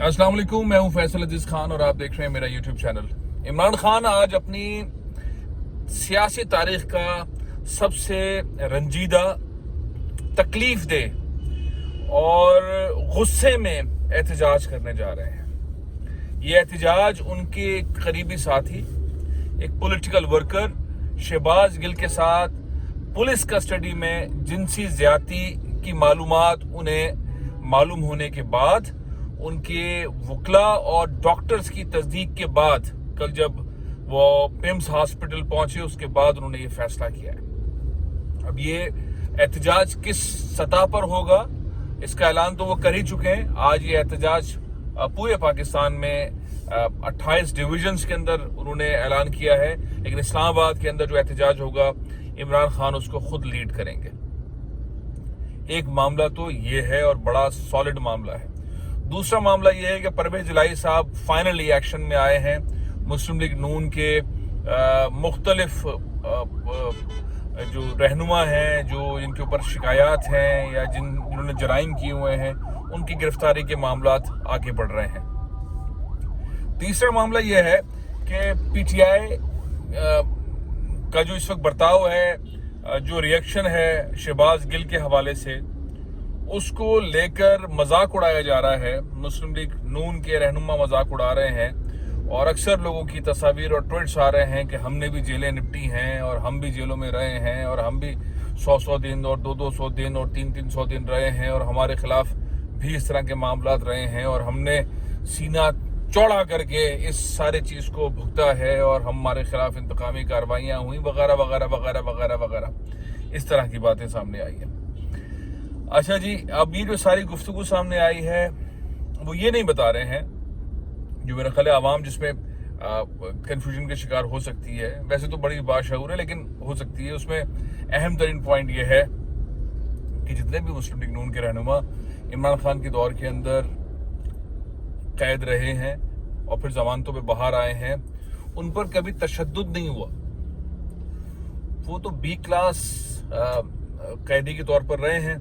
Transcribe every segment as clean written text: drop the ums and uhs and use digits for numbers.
अस्सलाम वालेकुम, मैं हूं फैसल अजीज खान और आप देख रहे हैं मेरा यूट्यूब चैनल। इमरान खान आज अपनी सियासी तारीख का सबसे रंजीदा, तकलीफ दे और गुस्से में एहतजाज करने जा रहे हैं। ये एहतजाज उनके करीबी साथी, एक पॉलिटिकल वर्कर शहबाज गिल के साथ पुलिस कस्टडी में जिनसी ज्यादती की मालूमात उन्हें मालूम होने के बाद, उनके वकला और डॉक्टर्स की तस्दीक के बाद, कल जब वो पिम्स हॉस्पिटल पहुंचे उसके बाद उन्होंने ये फैसला किया है। अब ये एहतजाज किस सतह पर होगा इसका ऐलान तो वो कर ही चुके हैं। आज ये एहतजाज पूरे पाकिस्तान में 28 डिविजन्स के अंदर उन्होंने ऐलान किया है, लेकिन इस्लामाबाद के अंदर जो एहतजाज होगा इमरान खान उसको खुद लीड करेंगे। एक मामला तो ये है और बड़ा सॉलिड मामला है। दूसरा मामला ये है कि परवेज इलाही साहब फाइनली एक्शन में आए हैं। मुस्लिम लीग नून के मुख्तलिफ जो रहनुमा हैं, जो इनके ऊपर शिकायत हैं या जिन्होंने जराइम किए हुए हैं, उनकी गिरफ्तारी के मामलात आगे बढ़ रहे हैं। तीसरा मामला यह है कि पीटीआई का जो इस वक्त बर्ताव है, जो रिएक्शन है शहबाज गिल के हवाले से, उसको लेकर मजाक उड़ाया जा रहा है। मुस्लिम लीग नून के रहनुमा मजाक उड़ा रहे हैं और अक्सर लोगों की तस्वीर और ट्वीट्स आ रहे हैं कि हमने भी जेलें निपटी हैं और हम भी जेलों में रहे हैं और हम भी 100 दिन और 200 दिन और 300 दिन रहे हैं और हमारे खिलाफ भी इस तरह के मामलात रहे हैं और हमने सीना चौड़ा करके इस सारे चीज़ को भुगता है और हमारे खिलाफ इंतकामी कार्रवाइयाँ हुई वगैरह वगैरह वगैरह वगैरह वगैरह, इस तरह की बातें सामने आई हैं। अच्छा जी, अब ये जो सारी गुफ्तगू सामने आई है वो ये नहीं बता रहे हैं, जो मेरा ख्याल है आवाम जिसमें कंफ्यूजन के शिकार हो सकती है। वैसे तो बड़ी बाशऊर है लेकिन हो सकती है। उसमें अहम तरीन पॉइंट ये है कि जितने भी मुस्लिम लीग नून के रहनुमा इमरान खान के दौर के अंदर कैद रहे हैं और फिर जमानतों पे बाहर आए हैं, उन पर कभी तशद्दुद नहीं हुआ। वो तो बी क्लास कैदी के तौर पर रहे हैं।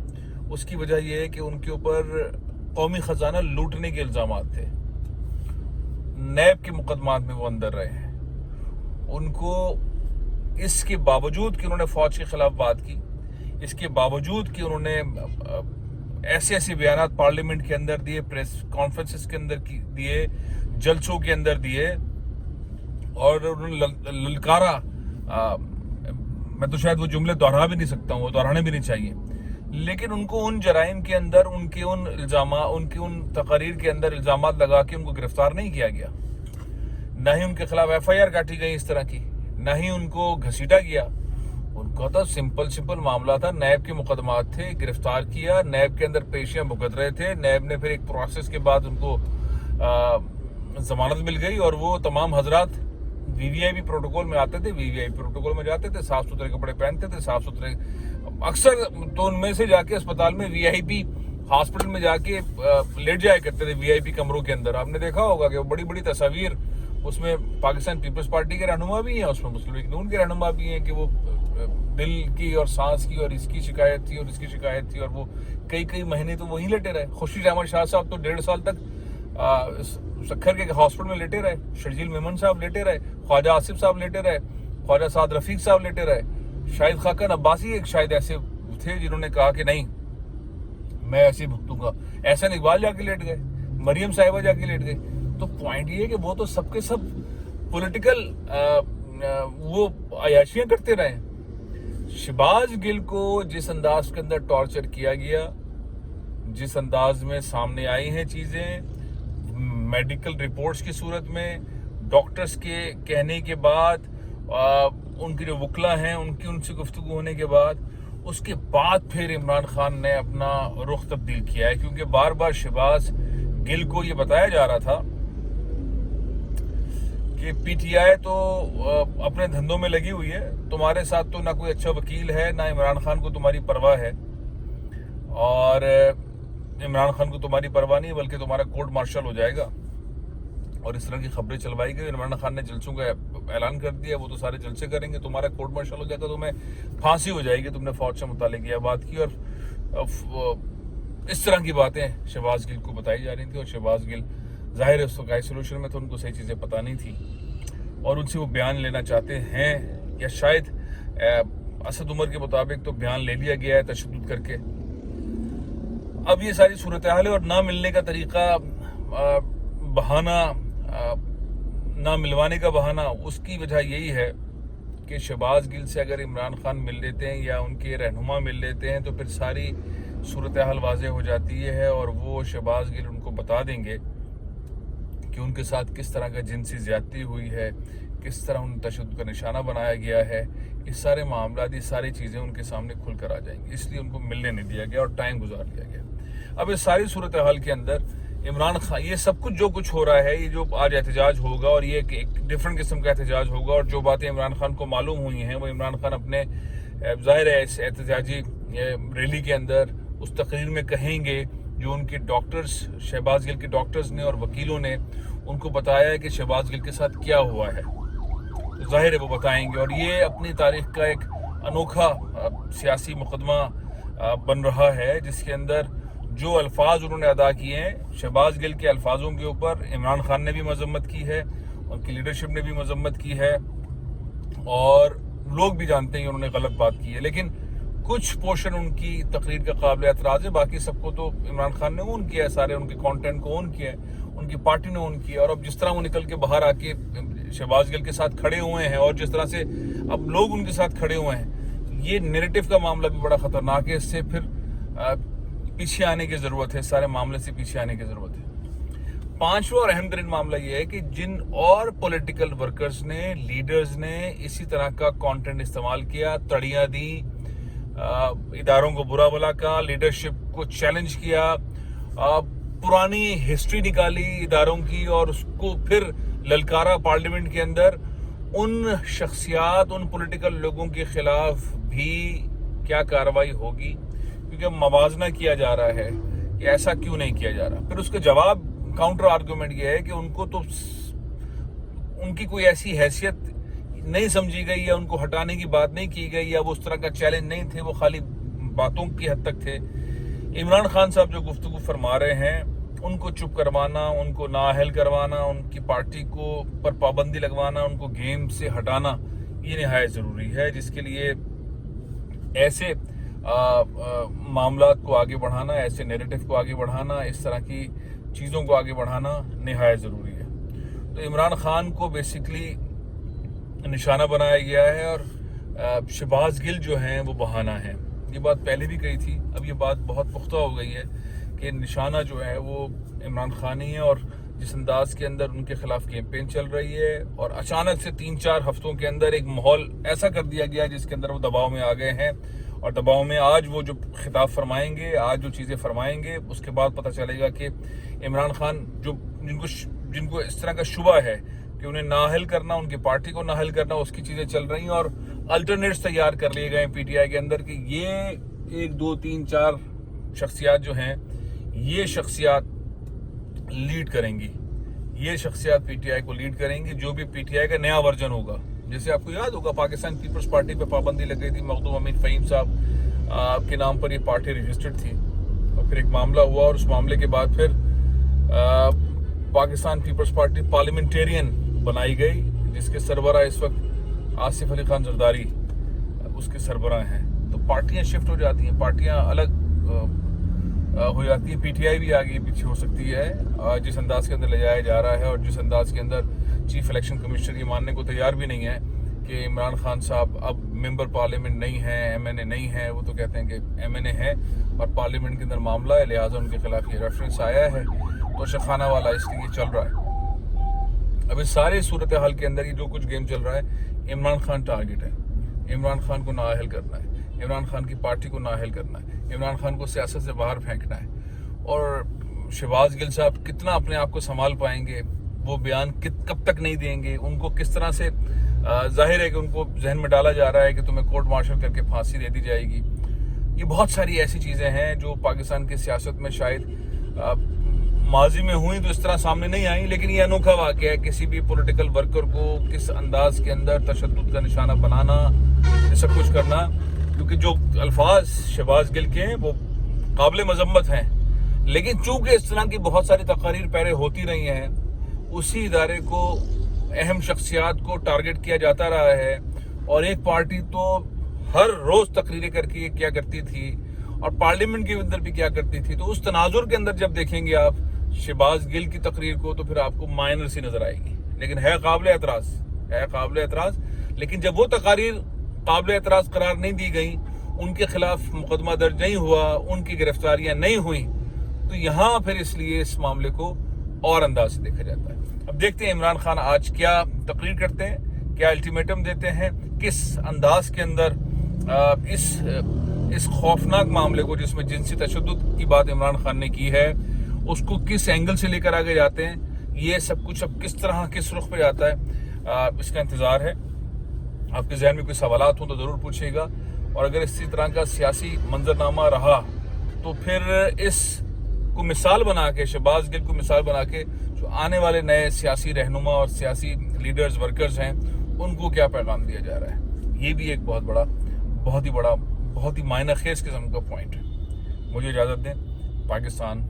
उसकी वजह यह है कि उनके ऊपर कौमी खजाना लूटने के इल्जामात थे। नैब के मुकदमात में वो अंदर रहे हैं। उनको इसके बावजूद कि उन्होंने फौज के खिलाफ बात की, इसके बावजूद कि उन्होंने ऐसे ऐसे बयानात पार्लियामेंट के अंदर दिए, प्रेस कॉन्फ्रेंसेस के अंदर दिए, जलसों के अंदर दिए और उन्होंने ललकारा, मैं तो शायद वो जुमले दोहरा भी नहीं सकता हूँ, वो दोहराने भी नहीं चाहिए, लेकिन उनको उन जराइम के अंदर, उनके उन इल्जामा, उनकी उन तकरीर के अंदर इल्जामात लगा के उनको गिरफ्तार नहीं किया गया। ना ही उनके खिलाफ FIR काटी गई इस तरह की, ना ही उनको घसीटा गया। उनका तो सिंपल मामला था, नैब के मुकदमात थे, गिरफ्तार किया, नैब के अंदर पेशियां भुगत रहे थे, नैब ने फिर एक प्रोसेस के बाद उनको जमानत मिल गई और वो तमाम हजरात VVIP प्रोटोकॉल में आते थे, VVIP प्रोटोकॉल में जाते थे, साफ सुथरे कपड़े पहनते थे, साफ सुथरे, अक्सर तो उनमें से जाके अस्पताल में VIP हॉस्पिटल में जाके लेट जाया करते थे VIP कमरों के अंदर। आपने देखा होगा कि वो बड़ी बड़ी तस्वीर, उसमें पाकिस्तान पीपल्स पार्टी के रहनुमा भी हैं, उसमें मुस्लिम लीग नून के रहनुमा भी हैं कि वो दिल की और सांस की और इसकी शिकायत थी और इसकी शिकायत थी और वो कई महीने तो वहीं लेटे रहे। खुर्शीद अहमद शाह साहब तो 1.5 साल तक सखर के हॉस्पिटल में लेटे रहे, शर्जील मेमन साहब लेटे रहे, ख्वाजा आसिफ साहब लेटे रहे, ख्वाजा साद रफीक साहब लेटे रहे, शाहिद खाकन अब्बासी एक शायद ऐसे थे जिन्होंने कहा कि नहीं मैं ऐसे ही भुगतूंगा। एहसन इकबाल जाके लेट गए, मरियम साहिबा जाके लेट गए। तो पॉइंट ये है कि वो तो सबके सब पॉलिटिकल वो अयाशियां करते रहे। शहबाज गिल को जिस अंदाज के अंदर टॉर्चर किया गया, जिस अंदाज में सामने आई हैं चीजें, मेडिकल रिपोर्ट्स की सूरत में, डॉक्टर्स के कहने के बाद, उनके जो वकला हैं उनकी उनसे गुफ्तगू होने के बाद, उसके बाद फिर इमरान खान ने अपना रुख तब्दील किया है। क्योंकि बार बार शहबाज गिल को ये बताया जा रहा था कि पीटीआई तो अपने धंधों में लगी हुई है, तुम्हारे साथ तो ना कोई अच्छा वकील है, ना इमरान खान को तुम्हारी परवाह है, और इमरान खान को तुम्हारी परवाह नहीं बल्कि तुम्हारा कोर्ट मार्शल हो जाएगा। और इस तरह की खबरें चलवाई गई। इमरान खान ने जलसों का ऐलान कर दिया, वो तो सारे जलसे करेंगे, तुम्हारा कोर्ट मार्शल हो जाएगा, तुम्हें फांसी हो जाएगी, तुमने फौज से मुतालिक यह बात की। और इस तरह की बातें शहबाज गिल को बताई जा रही थी और शहबाज गिल ज़ाहिर है उस वक्त आइसोलेशन में, तो उनको सही चीज़ें पता नहीं थी और उनसे वो बयान लेना चाहते हैं, या शायद असद उमर के मुताबिक तो बयान ले लिया गया है तशद्दुद करके। अब ये सारी सूरत हाल है और ना मिलने का तरीका, बहाना, ना मिलवाने का बहाना, उसकी वजह यही है कि शहबाज गिल से अगर इमरान खान मिल लेते हैं या उनके रहनुमा मिल लेते हैं तो फिर सारी सूरत हाल वाज़ेह हो जाती है और वो शहबाज गिल उनको बता देंगे कि उनके साथ किस तरह का जिनसी ज़्यादती हुई है, किस तरह उन तशद्दुद का निशाना बनाया गया है। इस सारे मामला, ये सारी चीज़ें उनके सामने खुल कर आ जाएंगी, इसलिए उनको मिलने नहीं दिया गया और टाइम गुजार लिया गया। अब इस सारी सूरत हाल के अंदर इमरान खान, ये सब कुछ जो कुछ हो रहा है, ये जो आज एहतजाज होगा और ये एक डिफरेंट किस्म का एहतजाज होगा, और जो बातें इमरान खान को मालूम हुई हैं वो इमरान खान अपने ज़ाहिर है इस एहतजाजी रैली के अंदर उस तकरीर में कहेंगे जो उनके डॉक्टर्स, शहबाज गिल के डॉक्टर्स ने और वकीलों ने उनको बताया है कि शहबाज गिल के साथ क्या हुआ है, तो ज़ाहिर है वो बताएंगे। और ये अपनी तारीख का एक अनोखा सियासी मुकदमा बन रहा है जिसके अंदर जो अल्फाज उन्होंने अदा किए हैं, शहबाज गिल के अल्फाजों के ऊपर इमरान खान ने भी मजम्मत की है, उनकी लीडरशिप ने भी मजम्मत की है और लोग भी जानते हैं उन्होंने गलत बात की है, लेकिन कुछ पोर्शन उनकी तकरीर का काबिल एतराज़ है, बाकी सबको तो इमरान खान ने ओन किया है, सारे उनके कंटेंट को ओन किया है, उनकी पार्टी ने ओन किया। और अब जिस तरह वो निकल के बाहर आके शहबाज गिल के साथ खड़े हुए हैं और जिस तरह से अब लोग उनके साथ खड़े हुए हैं, ये नैरेटिव का मामला भी बड़ा ख़तरनाक है। इससे फिर पीछे आने की ज़रूरत है, सारे मामले से पीछे आने की ज़रूरत है। पांचवा और अहम तरीन मामला ये है कि जिन और पॉलिटिकल वर्कर्स ने, लीडर्स ने इसी तरह का कंटेंट इस्तेमाल किया, तड़ियाँ दी, इदारों को बुरा भला कहा, लीडरशिप को चैलेंज किया, पुरानी हिस्ट्री निकाली इदारों की और उसको फिर ललकारा पार्लियामेंट के अंदर, उन शख्सियात, उन पॉलिटिकल लोगों के खिलाफ भी क्या कार्रवाई होगी, क्योंकि अब मवाजना किया जा रहा है कि ऐसा क्यों नहीं किया जा रहा। फिर उसका जवाब, काउंटर आर्गूमेंट ये है कि उनको तो उनकी कोई ऐसी हैसियत नहीं समझी गई या उनको हटाने की बात नहीं की गई या वो उस तरह का चैलेंज नहीं थे, वो खाली बातों की हद तक थे। इमरान खान साहब जो गुफ्तगू फरमा रहे हैं, उनको चुप करवाना, उनको नाअहल करवाना, उनकी पार्टी को पर पाबंदी लगवाना, उनको गेम से हटाना, ये निहायत ज़रूरी है, जिसके लिए ऐसे मामलात को आगे बढ़ाना, ऐसे नैरेटिव को आगे बढ़ाना, इस तरह की चीज़ों को आगे बढ़ाना निहायत ज़रूरी है। तो इमरान खान को बेसिकली निशाना बनाया गया है और शहबाज गिल जो हैं वो बहाना है। ये बात पहले भी कही थी, अब ये बात बहुत पुख्ता हो गई है कि निशाना जो है वो इमरान खान ही है और जिस अंदाज के अंदर उनके खिलाफ कैंपेन चल रही है और अचानक से 3-4 हफ्तों के अंदर एक माहौल ऐसा कर दिया गया जिसके अंदर वो दबाव में आ गए हैं और दबाव में आज वो जो खिताब फरमाएंगे, आज जो चीज़ें फरमाएंगे, उसके बाद पता चलेगा कि इमरान खान जो जिनको इस तरह का शुबा है कि उन्हें नाअहल करना, उनकी पार्टी को नाअहल करना, उसकी चीज़ें चल रही हैं और अल्टरनेट्स तैयार कर लिए गए पीटीआई के अंदर कि ये 1, 2, 3, 4 शख्सियात जो हैं, ये शख्सियात लीड करेंगी, ये शख्सियात पीटीआई को लीड करेंगी, जो भी पीटीआई का नया वर्जन होगा। जैसे आपको याद होगा पाकिस्तान पीपल्स पार्टी पे पाबंदी लग गई थी, मखदूम अमीन फ़हीम साहब के नाम पर ये पार्टी रजिस्टर्ड थी और फिर एक मामला हुआ और उस मामले के बाद फिर पाकिस्तान पीपल्स पार्टी पार्लियामेंटेरियन बनाई गई, जिसके सरबराह इस वक्त आसिफ अली खान जरदारी उसके सरबराह हैं। तो पार्टियां शिफ्ट हो जाती हैं, पार्टियां अलग हो जाती हैं, पीटीआई भी आगे पीछे हो सकती है जिस अंदाज के अंदर ले जाया जा रहा है और जिस अंदाज के अंदर चीफ इलेक्शन कमिश्नर ये मानने को तैयार भी नहीं है कि इमरान खान साहब अब मेंबर पार्लियामेंट नहीं है, एमएनए नहीं है। वो तो कहते हैं कि एमएनए है और पार्लियामेंट के अंदर मामला है, लिहाजा उनके खिलाफ ये रेफरेंस आया है तो शखाना वाला इसलिए चल रहा है। अब इस सारे सूरत हाल के अंदर ये जो कुछ गेम चल रहा है, इमरान खान टारगेट है, इमरान खान को नाअहल करना है, इमरान खान की पार्टी को नाअहल करना है, इमरान खान को सियासत से बाहर फेंकना है। और शहबाज गिल साहब कितना अपने आप को संभाल पाएंगे, वो बयान कब तक नहीं देंगे, उनको किस तरह से जाहिर है कि उनको जहन में डाला जा रहा है कि तुम्हें कोर्ट मार्शल करके फांसी दे दी जाएगी। ये बहुत सारी ऐसी चीज़ें हैं जो पाकिस्तान की सियासत में शायद माजी में हुई तो इस तरह सामने नहीं आई, लेकिन ये अनोखा वाक़या है किसी भी पॉलिटिकल वर्कर को किस अंदाज के अंदर तशद्दुद का निशाना बनाना, ये सब कुछ करना, क्योंकि जो अल्फाज शहबाज गिल के हैं वो काबिल मजम्मत हैं لیکن چونکہ اس طرح کی بہت ساری تقاریر پہلے ہوتی رہی ہیں، اسی ادارے کو اہم شخصیات کو ٹارگٹ کیا جاتا رہا ہے، اور ایک پارٹی تو ہر روز تقریریں کر کے کیا کرتی تھی اور پارلیمنٹ کے اندر بھی کیا کرتی تھی. تو اس تناظر کے اندر جب دیکھیں گے آپ شہباز گل کی تقریر کو تو پھر آپ کو مائنر سی نظر آئے گی، لیکن ہے قابل اعتراض. لیکن جب وہ تقاریر قابل اعتراض قرار نہیں دی گئیں، ان کے خلاف مقدمہ درج نہیں ہوا، ان کی گرفتاریاں نہیں ہوئیں، تو یہاں پھر اس لیے اس معاملے کو اور انداز سے دیکھا جاتا ہے. اب دیکھتے ہیں عمران خان آج کیا تقریر کرتے ہیں، کیا الٹیمیٹم دیتے ہیں، کس انداز کے اندر اس خوفناک معاملے کو جس میں جنسی تشدد کی بات عمران خان نے کی ہے اس کو کس اینگل سے لے کر آگے جاتے ہیں. یہ سب کچھ اب کس طرح کس رخ پہ جاتا ہے، اس کا انتظار ہے. آپ کے ذہن میں کوئی سوالات ہوں تو ضرور پوچھیے گا، اور اگر اسی طرح کا سیاسی منظرنامہ رہا تو پھر اس کو مثال بنا کے، شہباز گل کو مثال بنا کے جو آنے والے نئے سیاسی رہنما اور سیاسی لیڈرز ورکرز ہیں ان کو کیا پیغام دیا جا رہا ہے. یہ بھی ایک بہت ہی معنی خیز قسم کا پوائنٹ ہے. مجھے اجازت دیں. پاکستان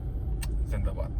زندہ باد.